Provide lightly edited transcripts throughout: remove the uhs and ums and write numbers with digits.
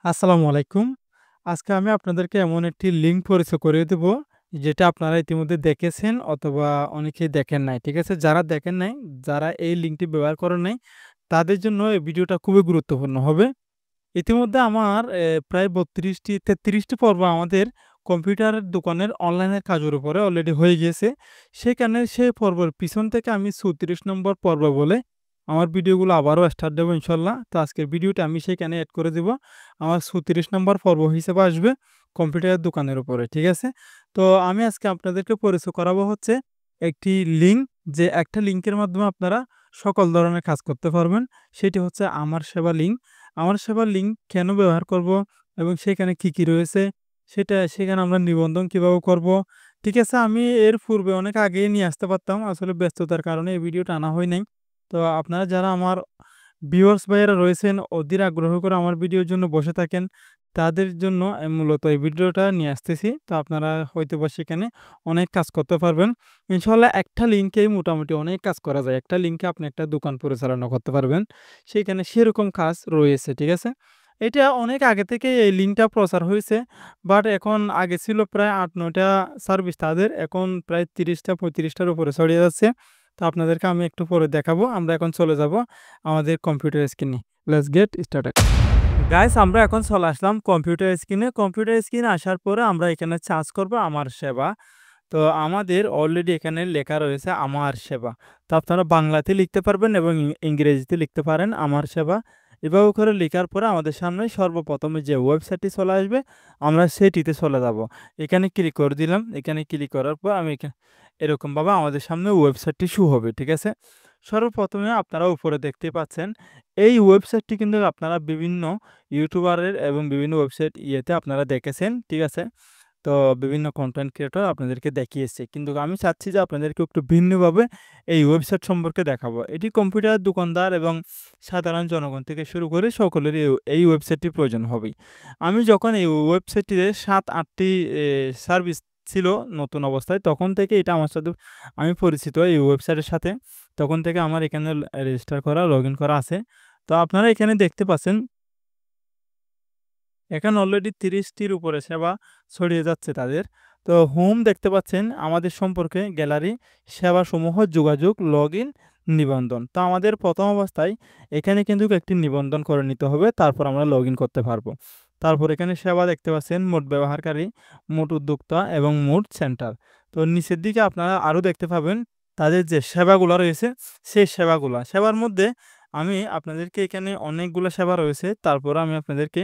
আসসালামু আলাইকুম। আজকে আমি আপনাদেরকে এমন একটি লিঙ্ক পরিচয় করিয়ে দেব, যেটা আপনারা ইতিমধ্যে দেখেছেন অথবা অনেকেই দেখেন নাই। ঠিক আছে? যারা দেখেন নাই, যারা এই লিঙ্কটি ব্যবহার করেন নাই, তাদের জন্য এই ভিডিওটা খুবই গুরুত্বপূর্ণ হবে। ইতিমধ্যে আমার প্রায় ৩৩ টি পর্ব আমাদের কম্পিউটারের দোকানের অনলাইনের কাজের উপরে অলরেডি হয়ে গিয়েছে। সেখানে সেই পর্বের পিছন থেকে আমি ৩৪ নম্বর পর্ব বলে আমার ভিডিওগুলো আবারও স্টার্ট দেব ইনশাআল্লাহ। তো আজকের ভিডিওটা আমি সেখানে এড করে দিব। আমার ৩৪ নম্বর পর্ব হিসেবে আসবে কম্পিউটারের দোকানের উপরে। ঠিক আছে? তো আমি আজকে আপনাদেরকে পরিচয় করাবো হচ্ছে একটি লিঙ্ক, যে একটা লিঙ্কের মাধ্যমে আপনারা সকল ধরনের কাজ করতে পারবেন। সেটি হচ্ছে আমার সেবা লিঙ্ক। আমার সেবার লিঙ্ক কেন ব্যবহার করব এবং সেখানে কি রয়েছে, সেখানে আমরা নিবন্ধন কিভাবে করব। ঠিক আছে? আমি এর পূর্বে অনেক আগেই নিয়ে আসতে পারতাম। আসলে ব্যস্ততার কারণে এই ভিডিওটা আনা হয় নাই। তো আপনারা যারা আমার ভিউয়ার্স ভাইয়েরা রয়েছেন, অধীর আগ্রহ করে আমার ভিডিওর জন্য বসে থাকেন, তাদের জন্য মূলত এই ভিডিওটা নিয়ে আসতেছি। তো আপনারা হয়তোবা সেখানে অনেক কাজ করতে পারবেন। ইনশাআল্লাহ একটা লিঙ্কেই মোটামুটি অনেক কাজ করা যায়। একটা লিঙ্কে আপনি একটা দোকান পরিচালনা করতে পারবেন। সেখানে সেরকম কাজ রয়েছে। ঠিক আছে? এটা অনেক আগে থেকেই এই লিঙ্কটা প্রচার হয়েছে। বাট এখন আগে ছিল প্রায় ৮-৯ টা সার্ভিস তাদের। এখন প্রায় ৩০ টা ৩৫ টার উপরে ছড়িয়ে যাচ্ছে। তো আপনাদেরকে আমি একটু পরে দেখাবো। আমরা এখন চলে যাব আমাদের কম্পিউটার স্ক্রিনে। Let's get started. গাইস, আমরা এখন চলে আসলাম কম্পিউটার স্ক্রিনে। কম্পিউটার স্ক্রিনে আসার পরে আমরা এখানে সার্চ করব আমার সেবা। তো আমাদের অলরেডি এখানে লেখা রয়েছে আমার সেবা। তো আপনারা বাংলাতে লিখতে পারবেন এবং ইংরেজিতে লিখতে পারেন আমার সেবা। এভাবে করে লেখার পরে আমাদের সামনে সর্বপ্রথমে যে ওয়েবসাইটটি চলে আসবে, আমরা সেটিতে চলে যাব। এখানে ক্লিক করে দিলাম। এখানে ক্লিক করার পর আমি এরকমভাবে আমাদের সামনে ওয়েবসাইটটি শো হবে। ঠিক আছে? সর্বপ্রথমে আপনারা উপরে দেখতে পাচ্ছেন, এই ওয়েবসাইটটি কিন্তু আপনারা বিভিন্ন ইউটিউবারের এবং বিভিন্ন ওয়েবসাইট আপনারা দেখেছেন। ঠিক আছে? তো বিভিন্ন কনটেন্ট ক্রিয়েটর আপনাদেরকে দেখিয়েছে। কিন্তু আমি চাচ্ছি যে আপনাদেরকে একটু ভিন্নভাবে এই ওয়েবসাইট সম্পর্কে দেখাবো। এটি কম্পিউটার দোকানদার এবং সাধারণ জনগণ থেকে শুরু করে সকলেরই এই ওয়েবসাইটটির প্রয়োজন হবেই। আমি যখন এই ওয়েবসাইটটিতে ৭-৮ টি সার্ভিস ছিল নতুন অবস্থায়, তখন থেকে এটা আমার সাথে আমি পরিচিত এই ওয়েবসাইটের সাথে। তখন থেকে আমার এখানে রেজিস্টার করা, লগইন করা আছে। তো আপনারা এখানে দেখতে পাচ্ছেন, এখানে অলরেডি ৩০ টির উপরে সেবা ছড়িয়ে যাচ্ছে তাদের। তো হোম দেখতে পাচ্ছেন আমাদের সম্পর্কে, গ্যালারি, সেবাসমূহ, যোগাযোগ, লগইন, নিবন্ধন। তো আমাদের প্রথম অবস্থায় এখানে কিন্তু একটি নিবন্ধন করে নিতে হবে। তারপর আমরা লগইন করতে পারবো। তারপর এখানে সেবা দেখতে পাচ্ছেন, মোট ব্যবহারকারী, মোট উদ্যোক্তা এবং মোট সেন্টার। তো নিচের দিকে আপনারা আরও দেখতে পাবেন তাদের যে সেবাগুলা রয়েছে, সেই সেবার মধ্যে আমি আপনাদেরকে এখানে অনেকগুলা সেবা রয়েছে। তারপর আমি আপনাদেরকে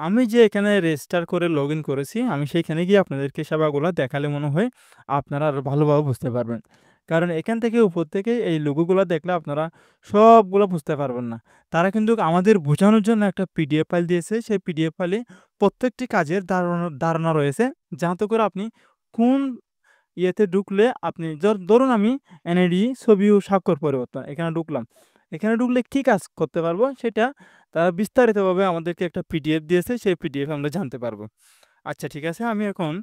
আমি যে এখানে রেজিস্টার করে লগইন করেছি, আমি সেইখানে গিয়ে আপনাদেরকে সেবাগুলা দেখালে মনে হয় আপনারা আরো ভালোভাবে বুঝতে পারবেন। কারণ এখান থেকে উপর থেকে এই লোগোগুলা দেখলে আপনারা সবগুলা বুঝতে পারবেন না। তারা কিন্তু আমাদের বোঝানোর জন্য একটা পিডিএফ ফাইল দিয়েছে। সেই পিডিএফ ফাইলে প্রত্যেকটি কাজের ধারণা রয়েছে। যাতে করে আপনি কোন ঢুকলে আপনি ধরুন আমি এনআইডি, ছবি ও স্বাক্ষর পরিবর্তন এখানে ঢুকলাম। এখানে ঢুকলে কি কাজ করতে পারবো সেটা তারা বিস্তারিতভাবে আমাদেরকে একটা পিডিএফ দিয়েছে, সেই পিডিএফ আমরা জানতে পারবো। আচ্ছা, ঠিক আছে, আমি এখন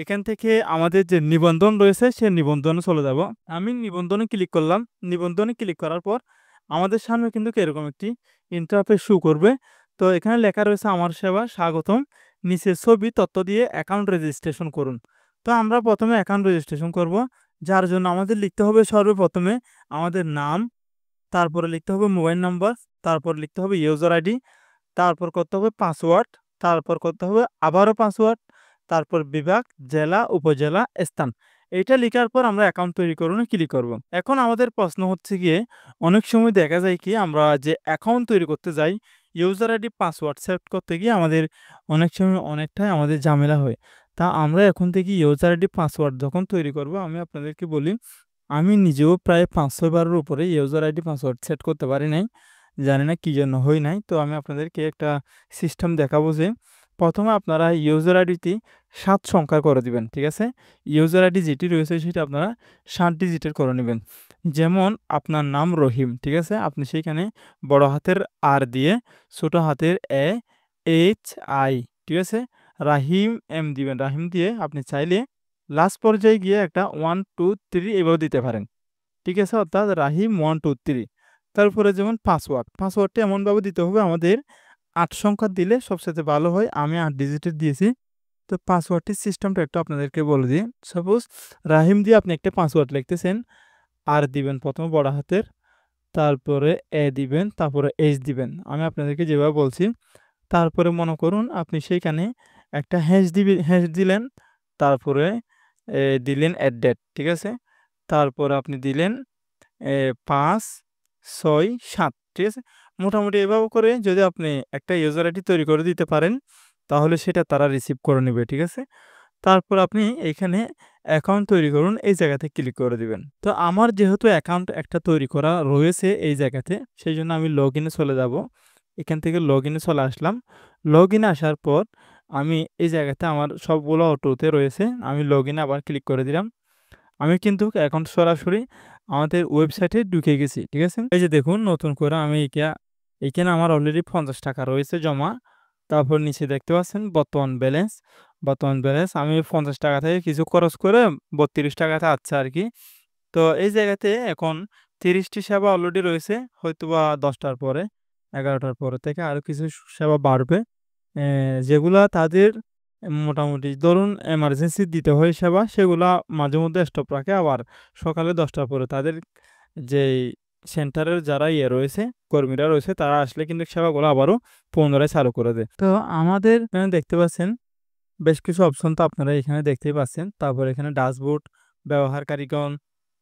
এখান থেকে আমাদের যে নিবন্ধন রয়েছে সেই নিবন্ধনে চলে যাব। আমি নিবন্ধনে ক্লিক করলাম। নিবন্ধনে ক্লিক করার পর আমাদের সামনে কিন্তু এরকম একটি ইন্টারফেস শো করবে। তো এখানে লেখা রয়েছে আমার সেবা স্বাগতম। নিচে ছবি, তথ্য দিয়ে অ্যাকাউন্ট রেজিস্ট্রেশন করুন। তো আমরা প্রথমে অ্যাকাউন্ট রেজিস্ট্রেশন করব। যার জন্য আমাদের লিখতে হবে সর্বপ্রথমে আমাদের নাম, তারপরে লিখতে হবে মোবাইল নাম্বার, তারপর লিখতে হবে ইউজার আইডি, তারপর করতে হবে পাসওয়ার্ড, তারপর করতে হবে আবারও পাসওয়ার্ড, তারপর বিভাগ, জেলা, উপজেলা, স্থান। এইটা লিখার পর আমরা অ্যাকাউন্ট তৈরি করুন ক্লিক করব। এখন আমাদের প্রশ্ন হচ্ছে গিয়ে, অনেক সময় দেখা যায় কি আমরা যে অ্যাকাউন্ট তৈরি করতে যাই, ইউজার আইডি পাসওয়ার্ড সেট করতে গিয়ে আমাদের অনেক সময় অনেকটাই আমাদের ঝামেলা হয়। তা আমরা এখন থেকে ইউজার আইডি পাসওয়ার্ড যখন তৈরি করব, আমি আপনাদেরকে বলি, আমি নিজেও প্রায় ৫-৬ বারের উপরে ইউজার আইডি পাসওয়ার্ড সেট করতে পারি নাই। জানি না কি জন্য হয় নাই। তো আমি আপনাদেরকে একটা সিস্টেম দেখাবো যে, প্রথমে আপনারা ইউজার আইডিটি ৭ সংখ্যার করে দিবেন। ঠিক আছে? ইউজার আইডি যেটি রয়েছে সেটা আপনারা ৭ ডিজিটের করে নিবেন। যেমন আপনার নাম রহিম। ঠিক আছে? আপনি সেইখানে বড় হাতের আর দিয়ে ছোট হাতের এ, এইচ, আই। ঠিক আছে? রাহিম এম দিবেন। রাহিম দিয়ে আপনি চাইলে লাস্ট পর্যায়ে গিয়ে একটা 1, 2, 3 এভাবে দিতে পারেন। ঠিক আছে? অর্থাৎ রাহিম 1, 2, 3। তারপরে যেমন পাসওয়ার্ডটি এমনভাবে দিতে হবে আমাদের 8 সংখ্যা দিলে সবচাইতে ভালো হয়। আমি 8 ডিজিটের দিয়েছি। তো পাসওয়ার্ডটির সিস্টেমটা একটু আপনাদেরকে বলে দিই। সাপোজ রাহিম দিয়ে আপনি একটা পাসওয়ার্ড লিখতেছেন। আর দিবেন ১ম এ বড় হাতের, তারপরে এ দিবেন, তারপরে এইচ দিবেন। আমি আপনাদেরকে যেভাবে বলছি। তারপরে মনে করুন আপনি সেইখানে একটা হ্যাশ দিলেন, তারপরে দিলেন ঠিক আছে? তারপরে আপনি দিলেন ৫, ৬, ৭ ঠিক আছে? মোটামুটি এভাবে করে যদি আপনি একটা ইউজার আইডি তৈরি করে দিতে পারেন, তাহলে সেটা তারা রিসিভ করে নিবে। ঠিক আছে? তারপর আপনি এইখানে অ্যাকাউন্ট তৈরি করুন, এই জায়গাতে ক্লিক করে দিবেন। তো আমার যেহেতু অ্যাকাউন্ট একটা তৈরি করা রয়েছে এই জায়গাতে, সেইজন্য আমি লগইনে চলে যাব। এখান থেকে লগইনে চলে আসলাম। লগইনে আসার পর আমি এই জায়গাতে আমার সবগুলো অটোতে রয়েছে। আমি লগইনে আবার ক্লিক করে দিলাম। আমি কিন্তু এখন সরাসরি আমাদের ওয়েবসাইটে ঢুকে গেছি। ঠিক আছে? এই যে দেখুন নতুন করে আমি এইখানে আমার অলরেডি ৳৫০ রয়েছে জমা। তারপর নিচে দেখতে পাচ্ছেন বর্তমান ব্যালেন্স। বর্তমান ব্যালেন্স আমি ৳৫০ থেকে কিছু খরচ করে ৳৩২ তে আছে আরকি। তো এই জায়গাতে এখন ৩০ টি সেবা অলরেডি রয়েছে। হয়তোবা ১০ টার পরে, ১১ টার পরে থেকে আরো কিছু সেবা বাড়বে। যেগুলা তাদের মোটামুটি ধরুন এমার্জেন্সি দিতে হয় সেবা, সেগুলা মাঝেমধ্যে স্টপ রাখে। আবার সকালে ১০ টার পরে তাদের যেই সেন্টারের যারা রয়েছে, কর্মীরা রয়েছে, তারা আসলে কিন্তু সেবাগুলো আবারও পুনরায় চালু করে দেয়। তো আমাদের এখানে দেখতে পাচ্ছেন বেশ কিছু অপশন তো আপনারা এখানে দেখতেই পাচ্ছেন। তারপরে এখানে ড্যাশবোর্ড, ব্যবহারকারীগণ,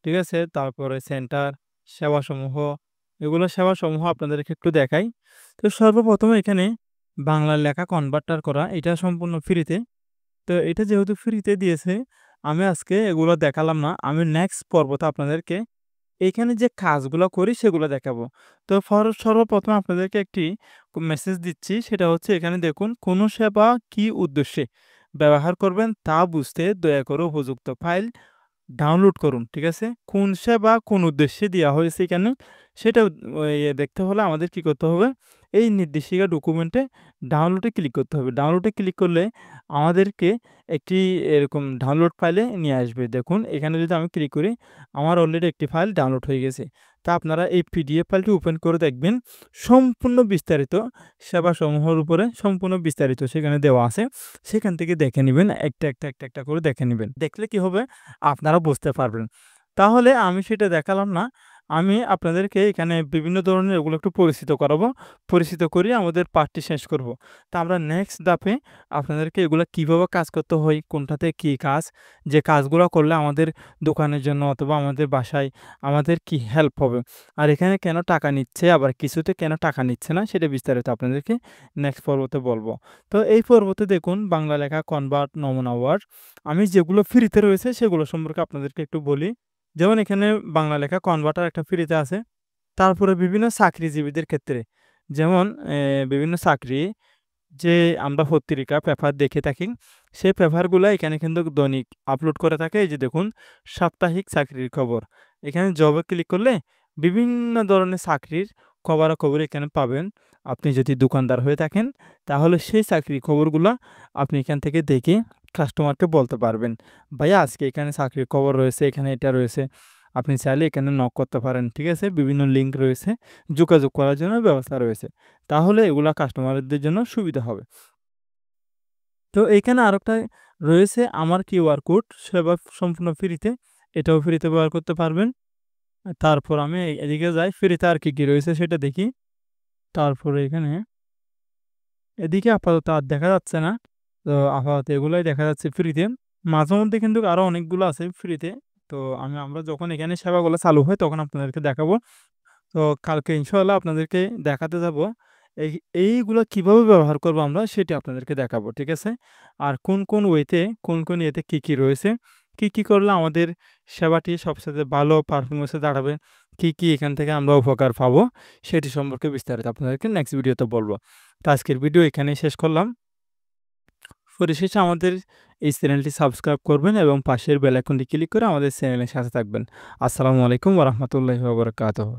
ঠিক আছে? তারপরে সেন্টার, সেবাসমূহ, এগুলো সেবাসমূহ আপনাদেরকে একটু দেখাই। তো সর্বপ্রথম এখানে বাংলা লেখা কনভার্টার করা, এটা সম্পূর্ণ ফ্রিতে। তো এটা যেহেতু ফ্রিতে দিয়েছে, আমি আজকে এগুলো দেখালাম না। আমি নেক্সট পর্বতে আপনাদেরকে এইখানে যে কাজগুলো করি সেগুলো দেখাবো। তো সর্বপ্রথম আপনাদেরকে একটি মেসেজ দিচ্ছি, সেটা হচ্ছে এখানে দেখুন কোন সেবা কি উদ্দেশ্যে ব্যবহার করবেন তা বুঝতে দয়া করে উপযুক্ত ফাইল ডাউনলোড করুন। ঠিক আছে? কোন সেবা কোন উদ্দেশ্যে দেওয়া হয়েছে এখানে সেটা দেখতে হলে আমাদের কি করতে হবে? এই নির্দেশিকা ডকুমেন্টে ডাউনলোডে ক্লিক করতে হবে। ডাউনলোডে ক্লিক করলে আমাদেরকে একটি এরকম ডাউনলোড ফাইলে নিয়ে আসবে। দেখুন এখানে যদি আমি ক্লিক করি, আমার অলরেডি একটি ফাইল ডাউনলোড হয়ে গেছে। তা আপনারা এই পিডিএফ ফাইলটি ওপেন করে দেখবেন। সম্পূর্ণ বিস্তারিত সেবাসমূহের উপরে সম্পূর্ণ বিস্তারিত সেখানে দেওয়া আছে। সেখান থেকে দেখে নিবেন। একটা করে দেখে নিবেন। দেখলে কি হবে? আপনারা বুঝতে পারবেন। তাহলে আমি সেটা দেখালাম না। আমি আপনাদেরকে এখানে বিভিন্ন ধরনের এগুলো একটু পরিচিত করাবো। পরিচিত করিয়ে আমাদের পাঠটি শেষ করব। তো আমরা নেক্সট ধাপে আপনাদেরকে এগুলা কিভাবে কাজ করতে হয়, কোনটাতে কি কাজ, যে কাজগুলো করলে আমাদের দোকানের জন্য অথবা আমাদের বাসায় আমাদের কি হেল্প হবে। আর এখানে কেন টাকা নিচ্ছে, আবার কিছুতে কেন টাকা নিচ্ছে না, সেটা বিস্তারিত আপনাদেরকে নেক্সট পর্বতে বলব। তো এই পর্বতে দেখুন বাংলা লেখা কনভার্ট, নমুনা ওয়ার্ড। আমি যেগুলো ফ্রিতে রয়েছে সেগুলো সম্পর্কে আপনাদেরকে একটু বলি। যেমন এখানে বাংলা লেখা কনভার্টার একটা ফ্রিতে আছে। তারপরে বিভিন্ন চাকরিজীবীদের ক্ষেত্রে যেমন বিভিন্ন চাকরি যে আমরা পত্রিকা, পেপার দেখে থাকি, সেই পেপারগুলা এখানে কিন্তু দৈনিক আপলোড করে থাকে। এই যে দেখুন সাপ্তাহিক চাকরির খবর। এখানে জবে ক্লিক করলে বিভিন্ন ধরনের চাকরির খবরাখবর এখানে পাবেন। আপনি যদি দোকানদার হয়ে থাকেন, তাহলে সেই চাকরির খবরগুলা আপনি এখান থেকে দেখে কাস্টমারকে বলতে পারবেন, "ভাইয়া আজকে এখানে চাকরির খবর রয়েছে, এখানে এটা রয়েছে।" আপনি চাইলে এখানে নক করতে পারেন। ঠিক আছে? বিভিন্ন লিঙ্ক রয়েছে, যোগাযোগ করার জন্য ব্যবস্থা রয়েছে। তাহলে এগুলা কাস্টমারদের জন্য সুবিধা হবে। তো এইখানে আরেকটা রয়েছে আমার কিউআর কোড, সেবা সম্পূর্ণ ফ্রিতে। এটাও ফ্রিতে ব্যবহার করতে পারবেন। তারপর আমি এদিকে যাই, ফ্রিতে আর কি রয়েছে সেটা দেখি। তারপরে এখানে এদিকে আপাতত আর দেখা যাচ্ছে না। তো আপাতত এগুলাই দেখা যাচ্ছে ফ্রিতে। মাঝেমধ্যে কিন্তু আরো অনেকগুলো আছে ফ্রিতে। তো আমরা যখন এখানে সেবাগুলো চালু হয় তখন আপনাদেরকে দেখাবো। তো কালকে ইনশাআল্লাহ আপনাদেরকে দেখাতে যাব। এই এইগুলা কিভাবে ব্যবহার করব আমরা সেটি আপনাদেরকে দেখাবো। ঠিক আছে? আর কোন ওয়েতে কোন ইয়েতে কি রয়েছে, কি করলে আমাদের সেবাটি সবচাইতে ভালো পারফরম্যান্স এ দাঁড়াবে, কি এখান থেকে আমরা উপকার পাবো সেটি সম্পর্কে বিস্তারিত আপনাদেরকে নেক্সট ভিডিওতে বলব। তো আজকের ভিডিও এখানেই শেষ করলাম। পরিশেষে আমাদের এই চ্যানেলটি সাবস্ক্রাইব করবেন এবং পাশের বেল আইকনটি ক্লিক করে আমাদের চ্যানেলের সাথে থাকবেন। আসসালামু আলাইকুম ওয়া রাহমাতুল্লাহি ওয়া বারাকাতুহু।